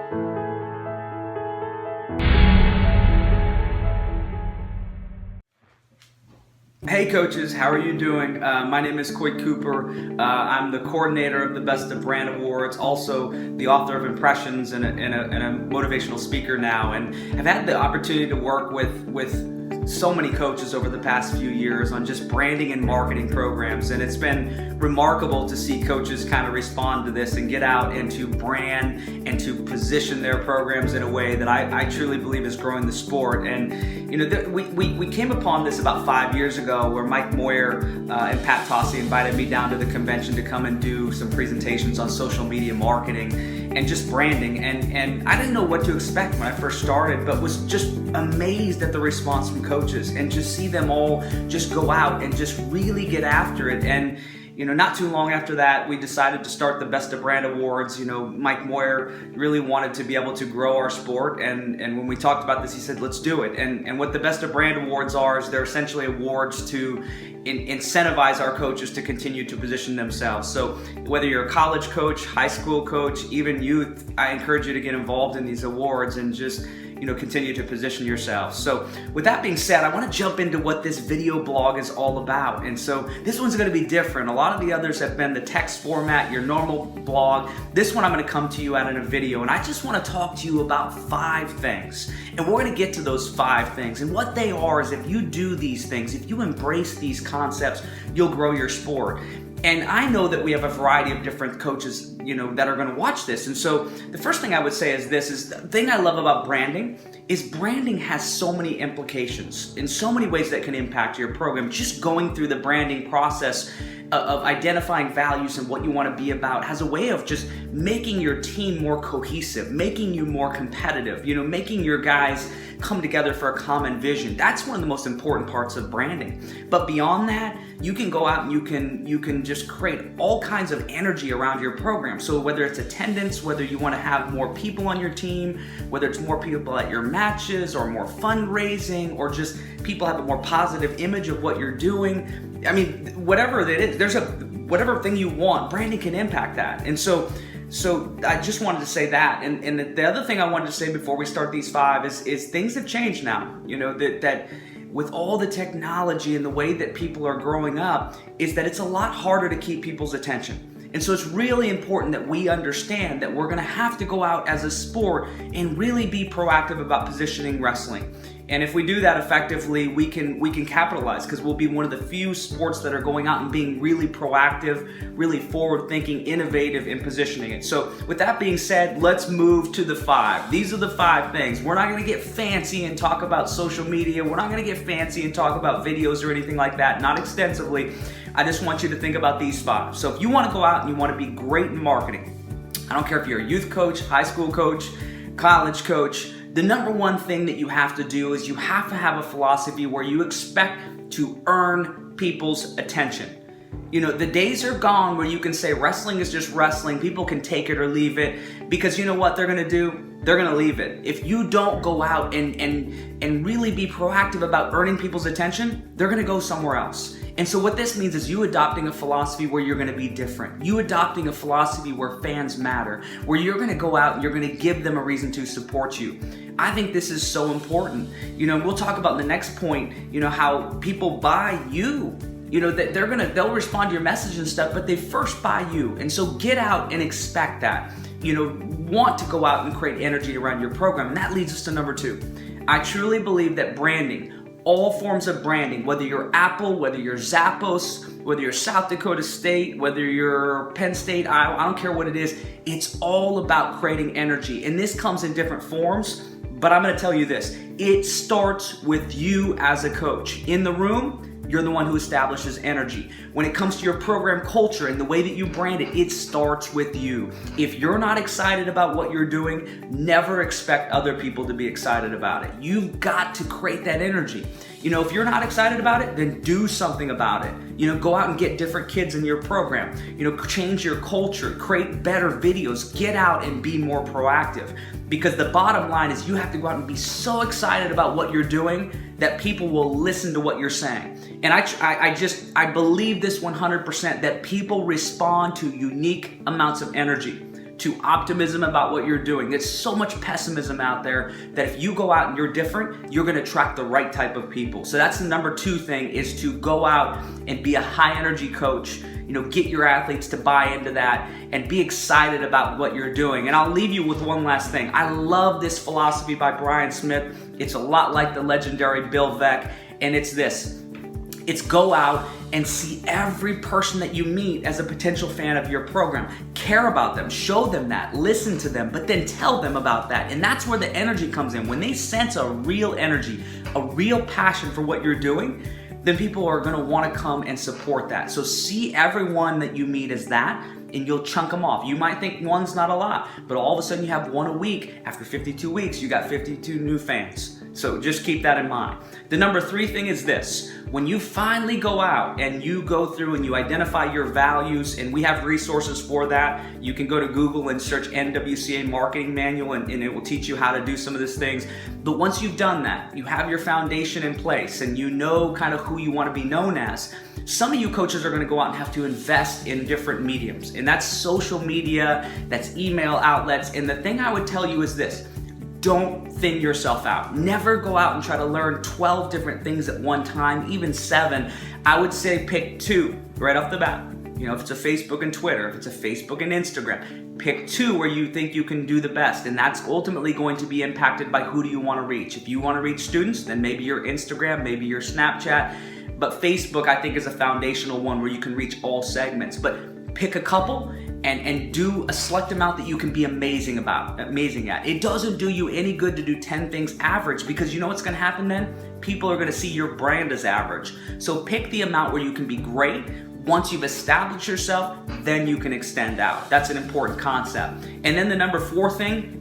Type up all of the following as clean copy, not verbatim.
Hey coaches, how are you doing? My name is Coyte Cooper. I'm the coordinator of the Best of Brand Awards, also the author of Impressions and a motivational speaker now. And I've had the opportunity to work with so many coaches over the past few years on just branding and marketing programs. And it's been remarkable to see coaches kind of respond to this and get out and to brand and to position their programs in a way that I truly believe is growing the sport. And you know, we came upon this about 5 years ago where Mike Moyer and Pat Tossi invited me down to the convention to come and do some presentations on social media marketing and just branding. And I didn't know what to expect when I first started, but was just amazed at the response from coaches and just see them all just go out and just really get after it. And you know, not too long after that, we decided to start the Best of Brand Awards. You know, Mike Moyer really wanted to be able to grow our sport, and when we talked about this, he said, let's do it. And what the Best of Brand Awards are is they're essentially awards to incentivize our coaches to continue to position themselves. So whether you're a college coach, high school coach, even youth, I encourage you to get involved in these awards and just continue to position yourself. So with that being said, I want to jump into what this video blog is all about. And so this one's going to be different. A lot of the others have been the text format, your normal blog. This one I'm going to come to you out in a video, and I just want to talk to you about 5 things. And we're going to get to those 5 things. And what they are is, if you do these things, if you embrace these concepts, you'll grow your sport. And I know that we have a variety of different coaches, that are going to watch this. And so the first thing I would say is this: is the thing I love about branding is branding has so many implications in so many ways that can impact your program. Just going through the branding process of identifying values and what you want to be about has a way of just making your team more cohesive, making you more competitive, making your guys come together for a common vision. That's one of the most important parts of branding. But beyond that, you can go out and you can just create all kinds of energy around your program. So whether it's attendance, whether you want to have more people on your team, whether it's more people at your matches or more fundraising, or just people have a more positive image of what you're doing. I mean, whatever it is, whatever thing you want, branding can impact that. And so I just wanted to say that. And the other thing I wanted to say before we start these 5 is things have changed now. That with all the technology and the way that people are growing up, is that it's a lot harder to keep people's attention. And so it's really important that we understand that we're going to have to go out as a sport and really be proactive about positioning wrestling. And if we do that effectively, we can capitalize, because we'll be one of the few sports that are going out and being really proactive, really forward-thinking, innovative in positioning it. So with that being said, let's move to the 5. These are the 5 things. We're not going to get fancy and talk about social media. We're not going to get fancy and talk about videos or anything like that, not extensively. I just want you to think about these 5. So if you want to go out and you want to be great in marketing, I don't care if you're a youth coach, high school coach, college coach, the number one thing that you have to do is you have to have a philosophy where you expect to earn people's attention. The days are gone where you can say wrestling is just wrestling, people can take it or leave it, because you know what they're going to do? They're going to leave it. If you don't go out and really be proactive about earning people's attention, they're going to go somewhere else. And so what this means is you adopting a philosophy where you're going to be different. You adopting a philosophy where fans matter, where you're going to go out and you're going to give them a reason to support you. I think this is so important. We'll talk about in the next point, how people buy you. That they'll respond to your message and stuff, but they first buy you. And so get out and expect that. Want to go out and create energy around your program. And that leads us to number 2. I truly believe that branding, all forms of branding, whether you're Apple, whether you're Zappos, whether you're South Dakota State, whether you're Penn State, Iowa, I don't care what it is, it's all about creating energy. And this comes in different forms, but I'm going to tell you this. It starts with you as a coach. In the room, you're the one who establishes energy. When it comes to your program culture and the way that you brand it, it starts with you. If you're not excited about what you're doing, never expect other people to be excited about it. You've got to create that energy. If you're not excited about it, then do something about it. Go out and get different kids in your program. Change your culture, create better videos, get out and be more proactive. Because the bottom line is you have to go out and be so excited about what you're doing that people will listen to what you're saying. And I believe this 100%, that people respond to unique amounts of energy. to optimism about what you're doing. There's so much pessimism out there that if you go out and you're different, you're gonna attract the right type of people. So that's the number 2 thing, is to go out and be a high energy coach. Get your athletes to buy into that and be excited about what you're doing. And I'll leave you with one last thing. I love this philosophy by Brian Smith. It's a lot like the legendary Bill Veeck, and it's this. It's go out and see every person that you meet as a potential fan of your program. Care about them, show them that, listen to them, but then tell them about that. And that's where the energy comes in. When they sense a real energy, a real passion for what you're doing, then people are gonna wanna come and support that. So see everyone that you meet as that, and you'll chunk them off. You might think one's not a lot, but all of a sudden you have one a week. After 52 weeks, you got 52 new fans. So just keep that in mind. The number 3 thing is this. When you finally go out and you go through and you identify your values, and we have resources for that. You can go to Google and search NWCA Marketing Manual, and it will teach you how to do some of these things. But once you've done that, you have your foundation in place and you know kind of who you want to be known as, some of you coaches are going to go out and have to invest in different mediums. And that's social media, that's email outlets. And the thing I would tell you is this. Don't thin yourself out. Never go out and try to learn 12 different things at one time, even 7. I would say pick 2 right off the bat. If it's a Facebook and Twitter, if it's a Facebook and Instagram, pick 2 where you think you can do the best. And that's ultimately going to be impacted by who do you want to reach. If you want to reach students, then maybe your Instagram, maybe your Snapchat. But Facebook, I think, is a foundational one where you can reach all segments. But pick a couple and do a select amount that you can be amazing at. It doesn't do you any good to do 10 things average, because you know what's going to happen then? People are going to see your brand as average. So pick the amount where you can be great. Once you've established yourself, then you can extend out. That's an important concept. And then the number 4 thing,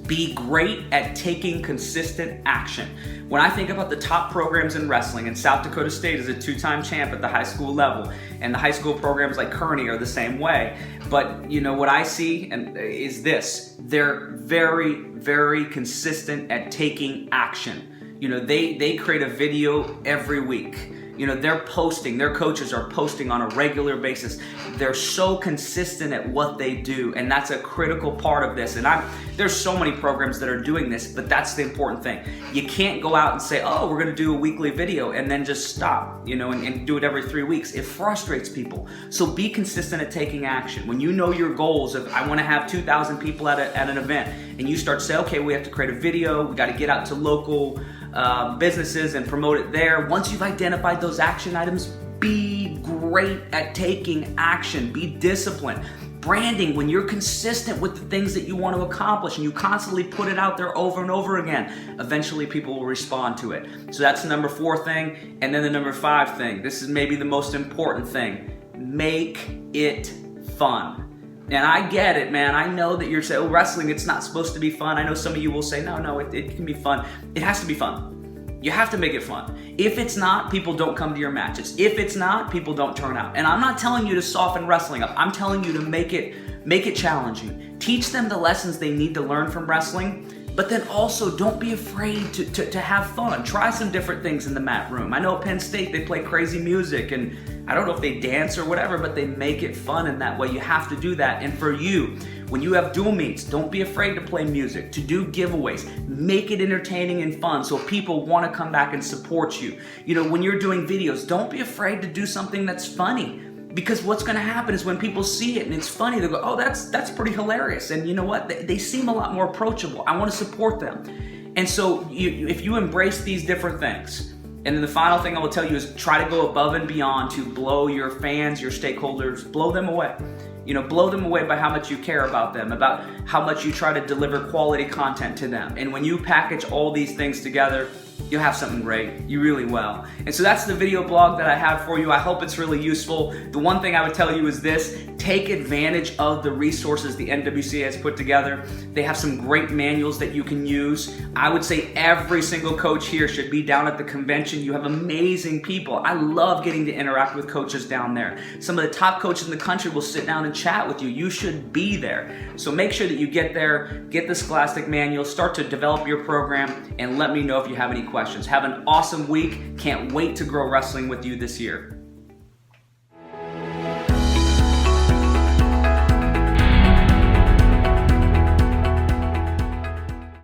be great at taking consistent action. When I think about the top programs in wrestling, and South Dakota State is a 2-time champ at the high school level, and the high school programs like Kearney are the same way. But what I see is this: they're very, very consistent at taking action. They create a video every week. They're posting, their coaches are posting on a regular basis. They're so consistent at what they do, and that's a critical part of this. And there's so many programs that are doing this, but that's the important thing. You can't go out and say, oh, we're gonna do a weekly video and then just stop, and do it every 3 weeks. It frustrates people. So be consistent at taking action. When you know your goals of, I wanna have 2,000 people at an event, and you start to say, okay, we have to create a video, we gotta get out to local businesses and promote it there. Once you've identified those action items, be great at taking action. Be disciplined. Branding, when you're consistent with the things that you want to accomplish and you constantly put it out there over and over again, eventually people will respond to it. So that's the number 4 thing. And then the number 5 thing, this is maybe the most important thing: make it fun. And I get it, man. I know that you're saying, oh, wrestling, it's not supposed to be fun. I know some of you will say, no, it can be fun. It has to be fun. You have to make it fun. If it's not, people don't come to your matches. If it's not, people don't turn out. And I'm not telling you to soften wrestling up. I'm telling you to make it challenging. Teach them the lessons they need to learn from wrestling, but then also don't be afraid to have fun. Try some different things in the mat room. I know at Penn State, they play crazy music, and I don't know if they dance or whatever, but they make it fun in that way. You have to do that. And for you, when you have dual meets, don't be afraid to play music, to do giveaways. Make it entertaining and fun so people want to come back and support you. When you're doing videos, don't be afraid to do something that's funny. Because what's going to happen is when people see it and it's funny, they'll go, oh, that's pretty hilarious. And you know what? They seem a lot more approachable. I want to support them. And so if you embrace these different things, and then the final thing I will tell you is try to go above and beyond to blow your fans, your stakeholders, blow them away. Blow them away by how much you care about them, about how much you try to deliver quality content to them. And when you package all these things together, you'll have something great. You really will. And so that's the video blog that I have for you. I hope it's really useful. The one thing I would tell you is this: take advantage of the resources the NWCA has put together. They have some great manuals that you can use. I would say every single coach here should be down at the convention. You have amazing people. I love getting to interact with coaches down there. Some of the top coaches in the country will sit down and chat with you. You should be there. So make sure that you get there, get the Scholastic Manual, start to develop your program, and let me know if you have any questions. Have an awesome week. Can't wait to grow wrestling with you this year.